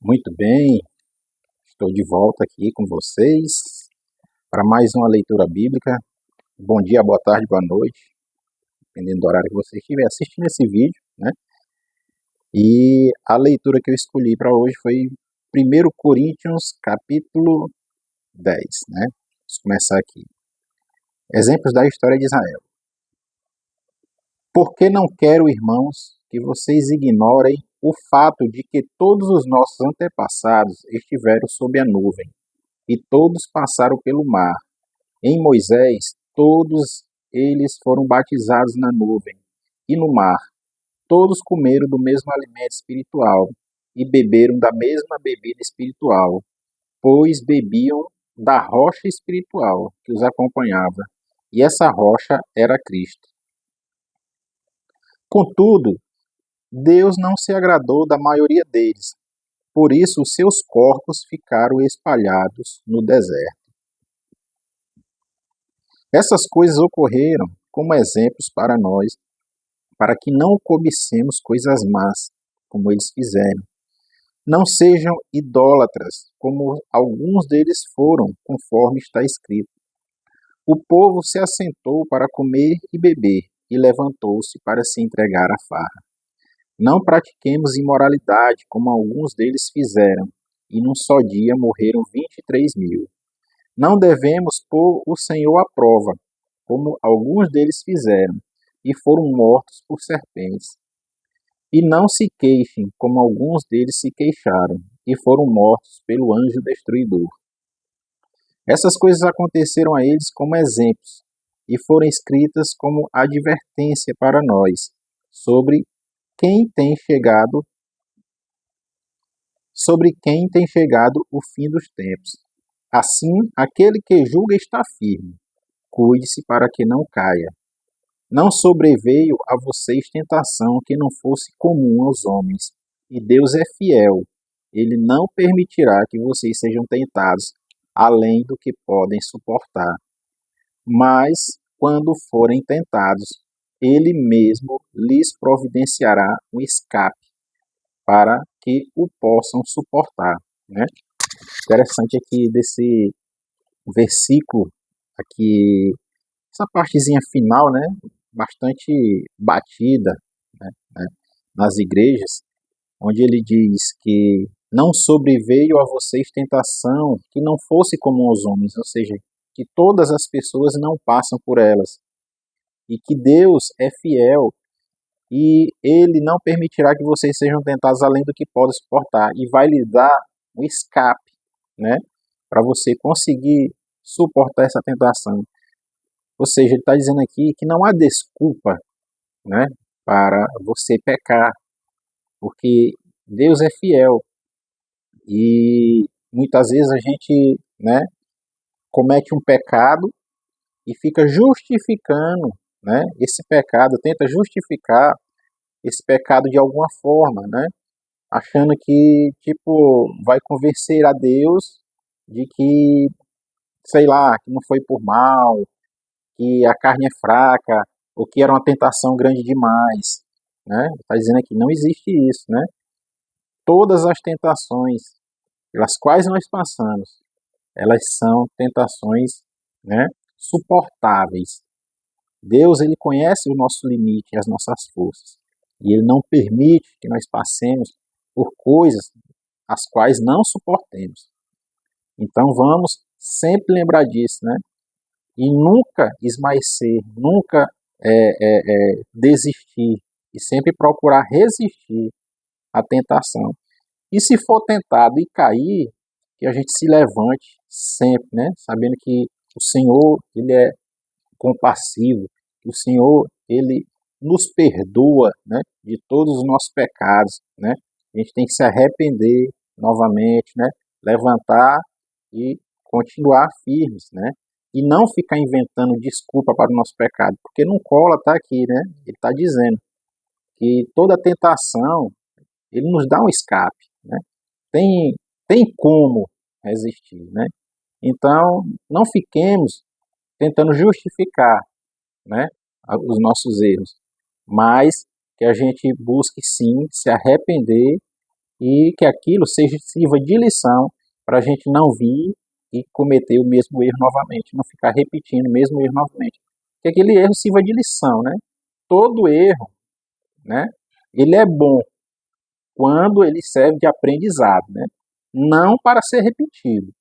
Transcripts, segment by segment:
Muito bem, estou de volta aqui com vocês para mais uma leitura bíblica. Bom dia, boa tarde, boa noite, dependendo do horário que você estiver assistindo esse vídeo, né? E a leitura que eu escolhi para hoje foi 1 Coríntios, capítulo 10, né? Vamos começar aqui. Exemplos da história de Israel. Porque não quero, irmãos, que vocês ignorem o fato de que todos os nossos antepassados estiveram sob a nuvem, e todos passaram pelo mar. Em Moisés, todos eles foram batizados na nuvem e no mar. Todos comeram do mesmo alimento espiritual e beberam da mesma bebida espiritual, pois bebiam da rocha espiritual que os acompanhava, e essa rocha era Cristo. Contudo, Deus não se agradou da maioria deles, por isso os seus corpos ficaram espalhados no deserto. Essas coisas ocorreram como exemplos para nós, para que não cobicemos coisas más, como eles fizeram. Não sejam idólatras, como alguns deles foram, conforme está escrito. O povo se assentou para comer e beber, e levantou-se para se entregar à farra. Não pratiquemos imoralidade, como alguns deles fizeram, e num só dia morreram 23.000. Não devemos pôr o Senhor à prova, como alguns deles fizeram, e foram mortos por serpentes. E não se queixem, como alguns deles se queixaram, e foram mortos pelo anjo destruidor. Essas coisas aconteceram a eles como exemplos, e foram escritas como advertência para nós, sobre quem tem chegado o fim dos tempos. Assim, aquele que julga está firme. Cuide-se para que não caia. Não sobreveio a vocês tentação que não fosse comum aos homens, e Deus é fiel. Ele não permitirá que vocês sejam tentados além do que podem suportar. Mas, quando forem tentados, Ele mesmo lhes providenciará um escape para que o possam suportar, né? Interessante aqui desse versículo, aqui, essa partezinha final, né? Bastante batida, né, nas igrejas, onde ele diz que não sobreveio a vocês tentação que não fosse comum aos homens, ou seja, que todas as pessoas não passam por elas, e que Deus é fiel e ele não permitirá que vocês sejam tentados além do que podem suportar, e vai lhe dar um escape, né, para você conseguir suportar essa tentação. Ou seja, ele está dizendo aqui que não há desculpa, né, para você pecar, porque Deus é fiel e muitas vezes a gente, né, comete um pecado e fica justificando, né, esse pecado, tenta justificar esse pecado de alguma forma, né, achando que, tipo, vai convencer a Deus de que, sei lá, que não foi por mal, que a carne é fraca, ou que era uma tentação grande demais, né? Está dizendo aqui, não existe isso, né? Todas as tentações pelas quais nós passamos, elas são tentações, né, suportáveis. Deus, ele conhece o nosso limite e as nossas forças, e ele não permite que nós passemos por coisas as quais não suportemos. Então vamos sempre lembrar disso, né? E nunca esmaecer, nunca desistir, e sempre procurar resistir à tentação. E se for tentado e cair, que a gente se levante sempre, né? Sabendo que o Senhor, ele é compassivo, que o Senhor, ele nos perdoa, né, de todos os nossos pecados, né? A gente tem que se arrepender novamente, né? Levantar e continuar firmes, né? E não ficar inventando desculpa para o nosso pecado, porque não cola, tá aqui, né? Ele está dizendo que toda tentação, ele nos dá um escape, né? Tem como resistir, né? Então, não fiquemos tentando justificar, né, os nossos erros, mas que a gente busque sim se arrepender e que aquilo sirva de lição para a gente não vir e cometer o mesmo erro novamente, não ficar repetindo o mesmo erro novamente. Que aquele erro sirva de lição, né? Todo erro, né? Ele é bom quando ele serve de aprendizado, né? Não para ser repetido,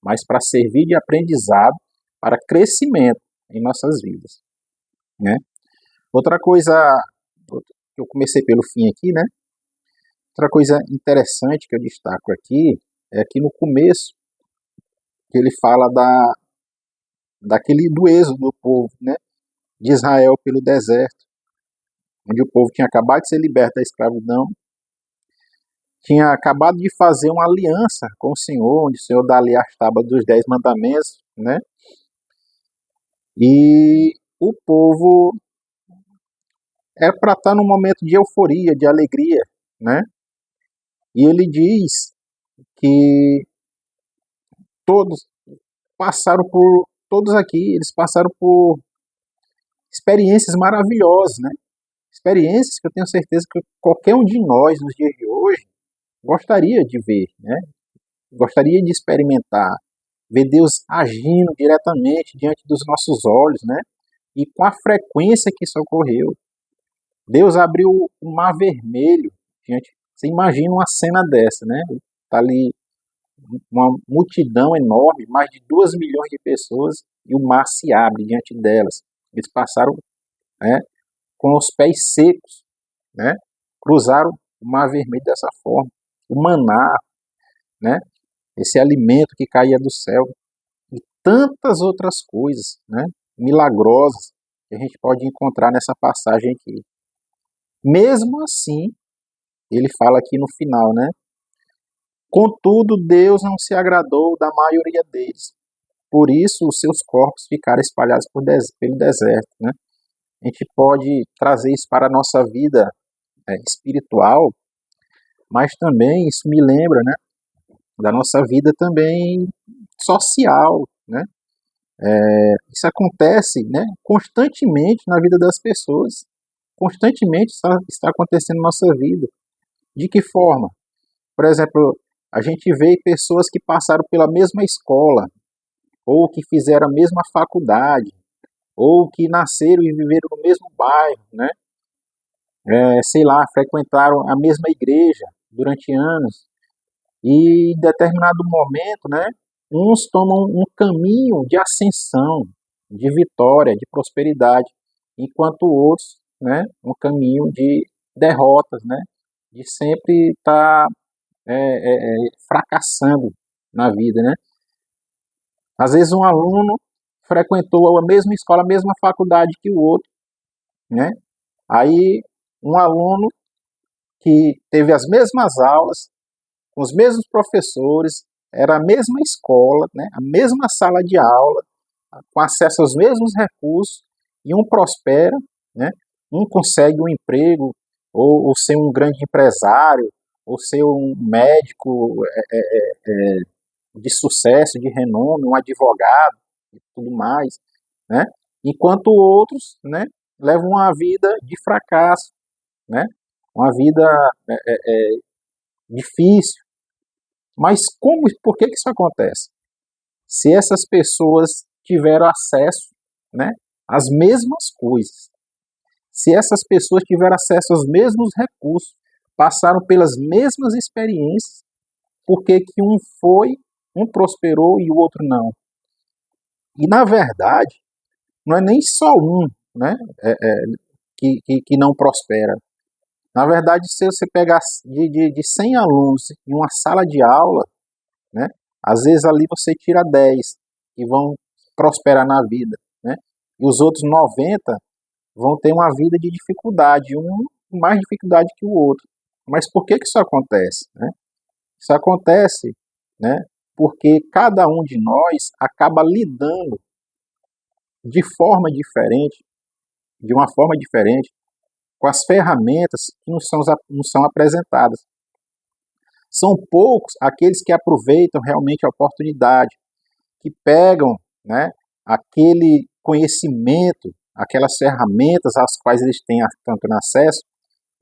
mas para servir de aprendizado para crescimento em nossas vidas, né? Outra coisa, eu comecei pelo fim aqui, né? Outra coisa interessante que eu destaco aqui é que no começo que ele fala do êxodo do povo, né, de Israel pelo deserto, onde o povo tinha acabado de ser liberto da escravidão, tinha acabado de fazer uma aliança com o Senhor, onde o Senhor dá ali as tábuas dos 10 mandamentos, né, e o povo é para estar num momento de euforia, de alegria, né, e ele diz que todos todos aqui, eles passaram por experiências maravilhosas, né? Experiências que eu tenho certeza que qualquer um de nós, nos dias de hoje, gostaria de ver, né? Gostaria de experimentar, ver Deus agindo diretamente diante dos nossos olhos, né? E com a frequência que isso ocorreu. Deus abriu o mar vermelho diante. Você imagina uma cena dessa, né? Tá ali uma multidão enorme, mais de 2 milhões de pessoas, e o mar se abre diante delas. Eles passaram, né, com os pés secos, né, cruzaram o mar vermelho dessa forma. O maná, né, esse alimento que caía do céu, e tantas outras coisas, né, milagrosas que a gente pode encontrar nessa passagem aqui. Mesmo assim, ele fala aqui no final, né, contudo, Deus não se agradou da maioria deles. Por isso, os seus corpos ficaram espalhados pelo deserto, né? A gente pode trazer isso para a nossa vida espiritual, mas também isso me lembra, né, da nossa vida também social, né? Isso acontece, né, constantemente na vida das pessoas, constantemente está acontecendo na nossa vida. De que forma? Por exemplo, a gente vê pessoas que passaram pela mesma escola, ou que fizeram a mesma faculdade, ou que nasceram e viveram no mesmo bairro, né? Sei lá, frequentaram a mesma igreja durante anos, e em determinado momento, né, uns tomam um caminho de ascensão, de vitória, de prosperidade, enquanto outros, né, um caminho de derrotas, né, de sempre estar fracassando na vida, né. Às vezes um aluno frequentou a mesma escola, a mesma faculdade que o outro, né. Aí um aluno que teve as mesmas aulas, com os mesmos professores, era a mesma escola, né, a mesma sala de aula, com acesso aos mesmos recursos, e um prospera, né, um consegue um emprego, ou ser um grande empresário, ou ser um médico de sucesso, de renome, um advogado e tudo mais, né, enquanto outros, né, levam uma vida de fracasso, né, uma vida difícil. Mas por que isso acontece? Se essas pessoas tiveram acesso, né, às mesmas coisas, se essas pessoas tiveram acesso aos mesmos recursos, passaram pelas mesmas experiências, por que que um prosperou e o outro não? E na verdade, não é nem só um, né, que não prospera. Na verdade, se você pegar de 100 alunos em uma sala de aula, né, às vezes ali você tira 10 que vão prosperar na vida, né, e os outros 90 vão ter uma vida de dificuldade, um com mais dificuldade que o outro. Mas por que isso acontece, né? Isso acontece, né, porque cada um de nós acaba lidando de forma diferente, de uma forma diferente, com as ferramentas que nos são apresentadas. São poucos aqueles que aproveitam realmente a oportunidade, que pegam, né, aquele conhecimento, aquelas ferramentas às quais eles têm tanto acesso,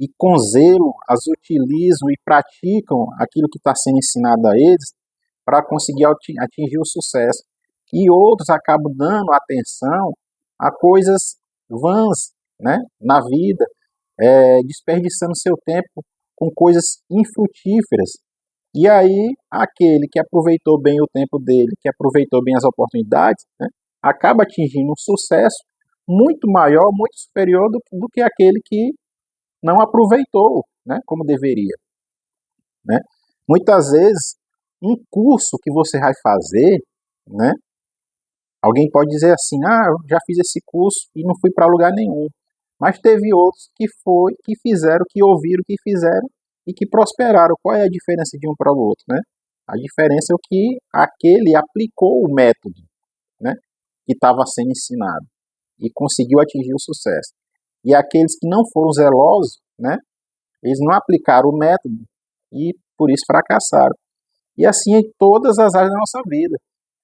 e com zelo as utilizam e praticam aquilo que está sendo ensinado a eles para conseguir atingir o sucesso. E outros acabam dando atenção a coisas vãs, né, na vida, desperdiçando seu tempo com coisas infrutíferas. E aí, aquele que aproveitou bem o tempo dele, que aproveitou bem as oportunidades, né, acaba atingindo um sucesso muito maior, muito superior do que aquele que não aproveitou, né, como deveria, né? Muitas vezes, um curso que você vai fazer, né, alguém pode dizer assim, eu já fiz esse curso e não fui para lugar nenhum. Mas teve outros que fizeram, que ouviram, que fizeram e que prosperaram. Qual é a diferença de um para o outro, né? A diferença é o que aquele aplicou o método, né, que estava sendo ensinado e conseguiu atingir o sucesso. E aqueles que não foram zelosos, né, eles não aplicaram o método e por isso fracassaram. E assim em todas as áreas da nossa vida,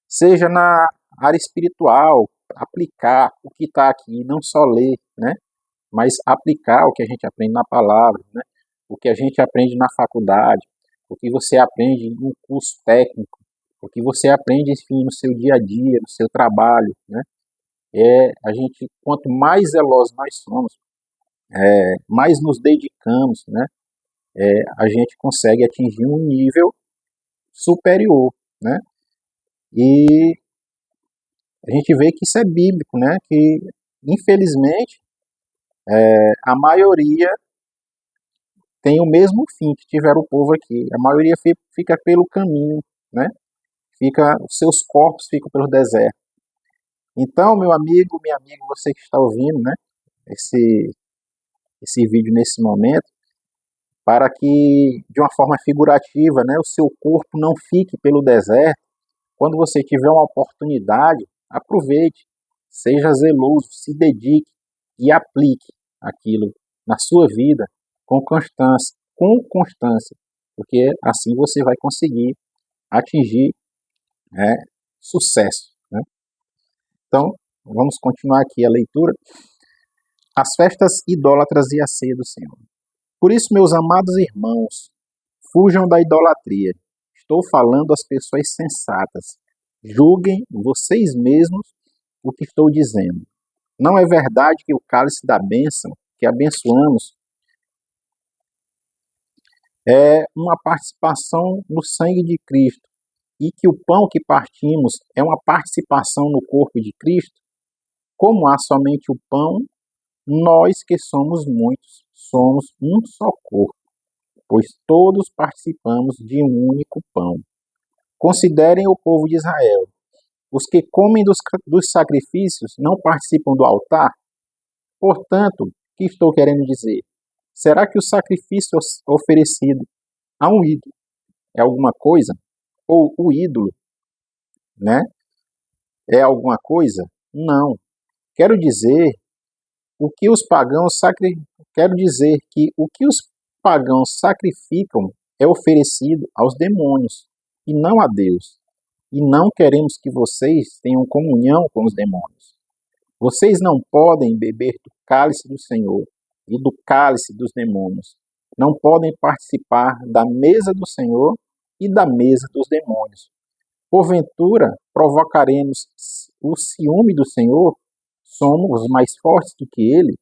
seja na área espiritual, aplicar o que está aqui, não só ler, né, mas aplicar o que a gente aprende na palavra, né, o que a gente aprende na faculdade, o que você aprende em um curso técnico, o que você aprende, enfim, no seu dia a dia, no seu trabalho, né. A gente, quanto mais zelosos nós somos, mais nos dedicamos, né, a gente consegue atingir um nível superior, né? E a gente vê que isso é bíblico, né? Que, infelizmente, a maioria tem o mesmo fim que tiveram o povo aqui. A maioria fica pelo caminho, né? Os seus corpos ficam pelo deserto. Então, meu amigo, minha amiga, você que está ouvindo, né? Esse vídeo nesse momento, para que, de uma forma figurativa, né, o seu corpo não fique pelo deserto. Quando você tiver uma oportunidade, aproveite, seja zeloso, se dedique e aplique aquilo na sua vida com constância, porque assim você vai conseguir atingir, né, sucesso, né? Então, vamos continuar aqui a leitura. As festas idólatras e a ceia do Senhor. Por isso, meus amados irmãos, fujam da idolatria. Estou falando às pessoas sensatas. Julguem vocês mesmos o que estou dizendo. Não é verdade que o cálice da bênção que abençoamos é uma participação no sangue de Cristo e que o pão que partimos é uma participação no corpo de Cristo? Como há somente o pão, nós que somos muitos somos um só corpo, pois todos participamos de um único pão. Considerem o povo de Israel. Os que comem dos sacrifícios não participam do altar? Portanto, o que estou querendo dizer? Será que o sacrifício oferecido a um ídolo é alguma coisa? Ou o ídolo, né, é alguma coisa? Não. Quero dizer o que os pagãos quero dizer que o que os pagãos sacrificam é oferecido aos demônios e não a Deus. E não queremos que vocês tenham comunhão com os demônios. Vocês não podem beber do cálice do Senhor e do cálice dos demônios. Não podem participar da mesa do Senhor e da mesa dos demônios. Porventura, provocaremos o ciúme do Senhor? Somos mais fortes do que ele?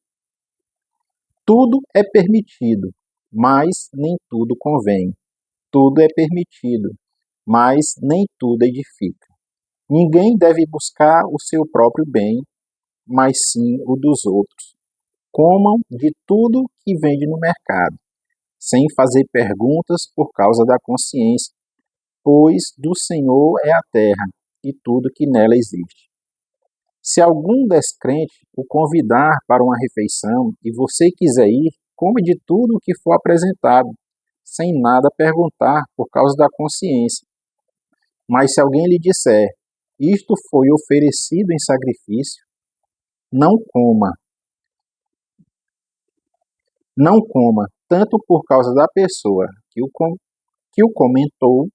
Tudo é permitido, mas nem tudo convém. Tudo é permitido, mas nem tudo edifica. Ninguém deve buscar o seu próprio bem, mas sim o dos outros. Comam de tudo que vende no mercado, sem fazer perguntas por causa da consciência, pois do Senhor é a terra e tudo que nela existe. Se algum descrente o convidar para uma refeição e você quiser ir, come de tudo o que for apresentado, sem nada perguntar por causa da consciência. Mas se alguém lhe disser, isto foi oferecido em sacrifício, não coma. Não coma, tanto por causa da pessoa que o comentou,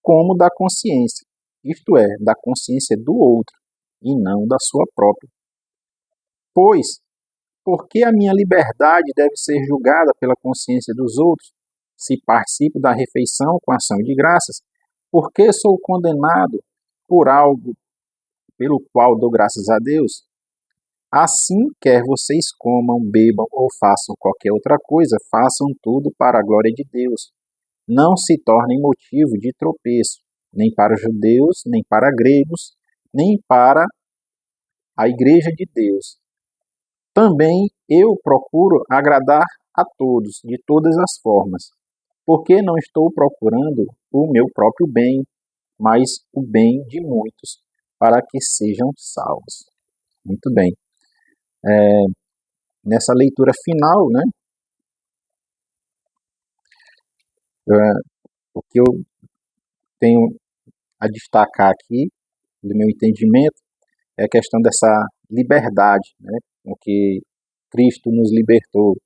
como da consciência, isto é, da consciência do outro, e não da sua própria. Pois, por que a minha liberdade deve ser julgada pela consciência dos outros, se participo da refeição com ação de graças? Por que sou condenado por algo pelo qual dou graças a Deus? Assim, quer vocês comam, bebam ou façam qualquer outra coisa, façam tudo para a glória de Deus. Não se tornem motivo de tropeço, nem para judeus, nem para gregos, nem para a igreja de Deus. Também eu procuro agradar a todos, de todas as formas, porque não estou procurando o meu próprio bem, mas o bem de muitos, para que sejam salvos. Muito bem. Nessa leitura final, né, o que eu tenho a destacar aqui, do meu entendimento, é a questão dessa liberdade, né, com que Cristo nos libertou,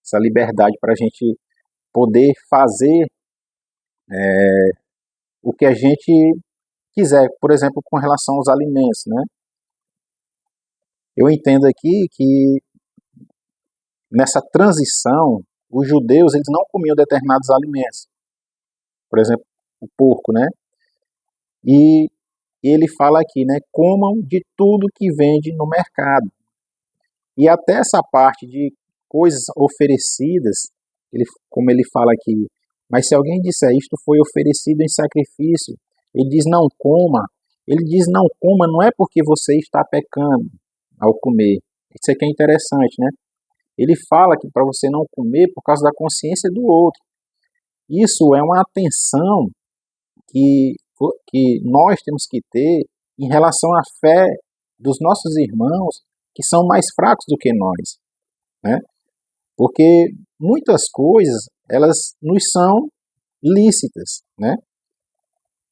essa liberdade para a gente poder fazer o que a gente quiser, por exemplo, com relação aos alimentos, né? Eu entendo aqui que nessa transição, os judeus eles não comiam determinados alimentos, por exemplo, o porco, né? E ele fala aqui, né? Comam de tudo que vende no mercado. E até essa parte de coisas oferecidas, como ele fala aqui, mas se alguém disser isto foi oferecido em sacrifício, ele diz não coma. Ele diz não coma não é porque você está pecando ao comer. Isso aqui é interessante, né? Ele fala que para você não comer por causa da consciência do outro. Isso é uma atenção que nós temos que ter em relação à fé dos nossos irmãos que são mais fracos do que nós, né? Porque muitas coisas, elas nos são lícitas, né,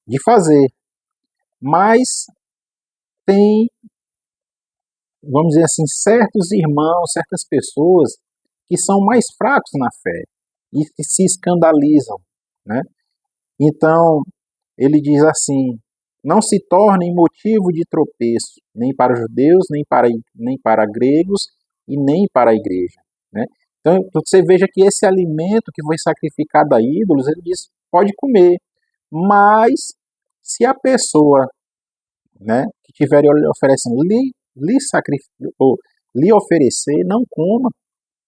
de fazer, mas tem, vamos dizer assim, certos irmãos, certas pessoas que são mais fracos na fé e que se escandalizam, né? Então, ele diz assim, não se tornem motivo de tropeço, nem para judeus, nem para gregos e nem para a igreja, né? Então, você veja que esse alimento que foi sacrificado a ídolos, ele diz, pode comer, mas se a pessoa, né, que estiver lhe oferecendo, ou lhe oferecer, não coma,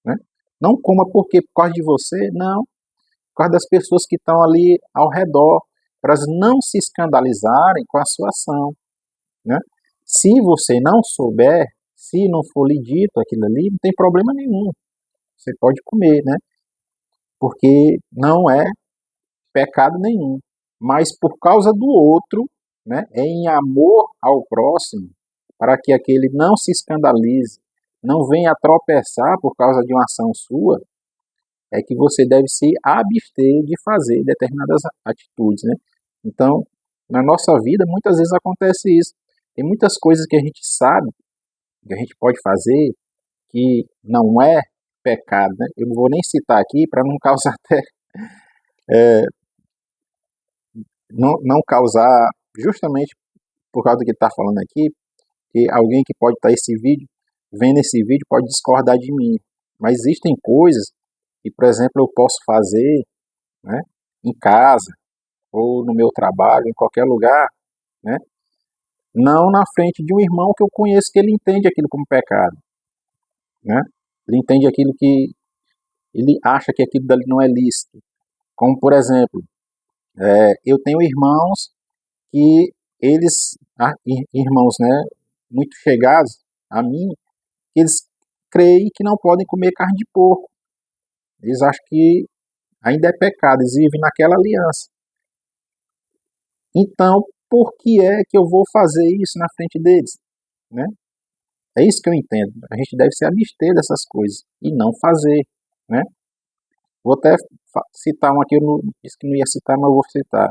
né? Não coma porque por causa de você, não, por causa das pessoas que estão ali ao redor, para elas não se escandalizarem com a sua ação, né? Se você não souber, se não for lhe dito aquilo ali, não tem problema nenhum, você pode comer, né? Porque não é pecado nenhum, mas por causa do outro, né, em amor ao próximo, para que aquele não se escandalize, não venha a tropeçar por causa de uma ação sua, é que você deve se abster de fazer determinadas atitudes, né? Então, na nossa vida, muitas vezes acontece isso. Tem muitas coisas que a gente sabe, que a gente pode fazer, que não é pecado, né? Eu não vou nem citar aqui para não causar até não causar, justamente por causa do que está falando aqui, que alguém que pode estar vendo esse vídeo pode discordar de mim. Mas existem coisas que, por exemplo, eu posso fazer, né, em casa, ou no meu trabalho, em qualquer lugar, né, não na frente de um irmão que eu conheço que ele entende aquilo como pecado, né? Ele entende aquilo que ele acha que aquilo dali não é lícito. Como, por exemplo, eu tenho irmãos que eles, irmãos, né, muito chegados a mim, que eles creem que não podem comer carne de porco. Eles acham que ainda é pecado, eles vivem naquela aliança. Então, por que é que eu vou fazer isso na frente deles, né? É isso que eu entendo. A gente deve se abster dessas coisas e não fazer, né? Vou até citar um aqui, eu não, disse que não ia citar, mas eu vou citar.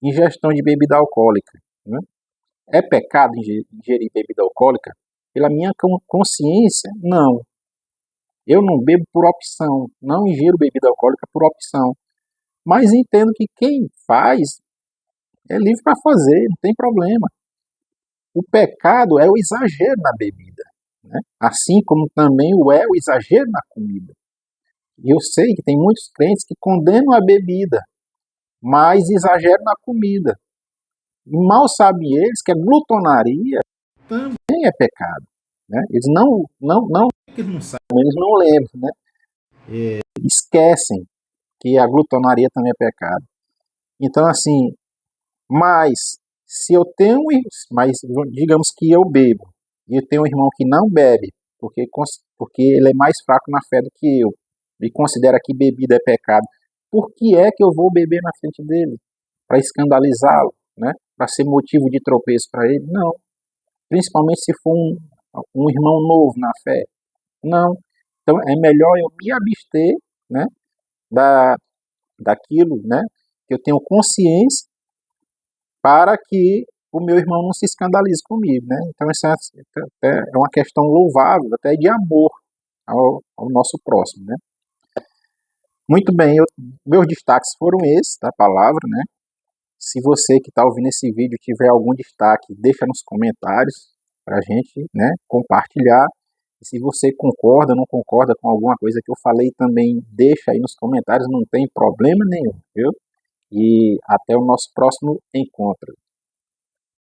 Ingestão de bebida alcoólica, né? É pecado ingerir bebida alcoólica? Pela minha consciência, não. Eu não bebo por opção, não ingiro bebida alcoólica por opção. Mas entendo que quem faz é livre para fazer, não tem problema. O pecado é o exagero na bebida, né? Assim como também o é o exagero na comida. E eu sei que tem muitos crentes que condenam a bebida, mas exageram na comida. E mal sabem eles que a glutonaria também é pecado, né? Eles eles não lembram, né? Esquecem que a glutonaria também é pecado. Então, assim, mas se eu tenho, mas digamos que eu bebo, e eu tenho um irmão que não bebe, porque ele é mais fraco na fé do que eu, e considera que bebida é pecado, por que é que eu vou beber na frente dele? Para escandalizá-lo, né? Para ser motivo de tropeço para ele? Não. Principalmente se for um irmão novo na fé. Não. Então é melhor eu me abster, né? Da, daquilo, né? Que eu tenho consciência para que o meu irmão não se escandalize comigo, né? Então isso é uma questão louvável, até de amor ao nosso próximo, né? Muito bem, meus destaques foram esses da palavra, né? Se você que está ouvindo esse vídeo tiver algum destaque, deixa nos comentários para a gente, né, compartilhar. E se você concorda ou não concorda com alguma coisa que eu falei também, deixa aí nos comentários, não tem problema nenhum, viu? E até o nosso próximo encontro.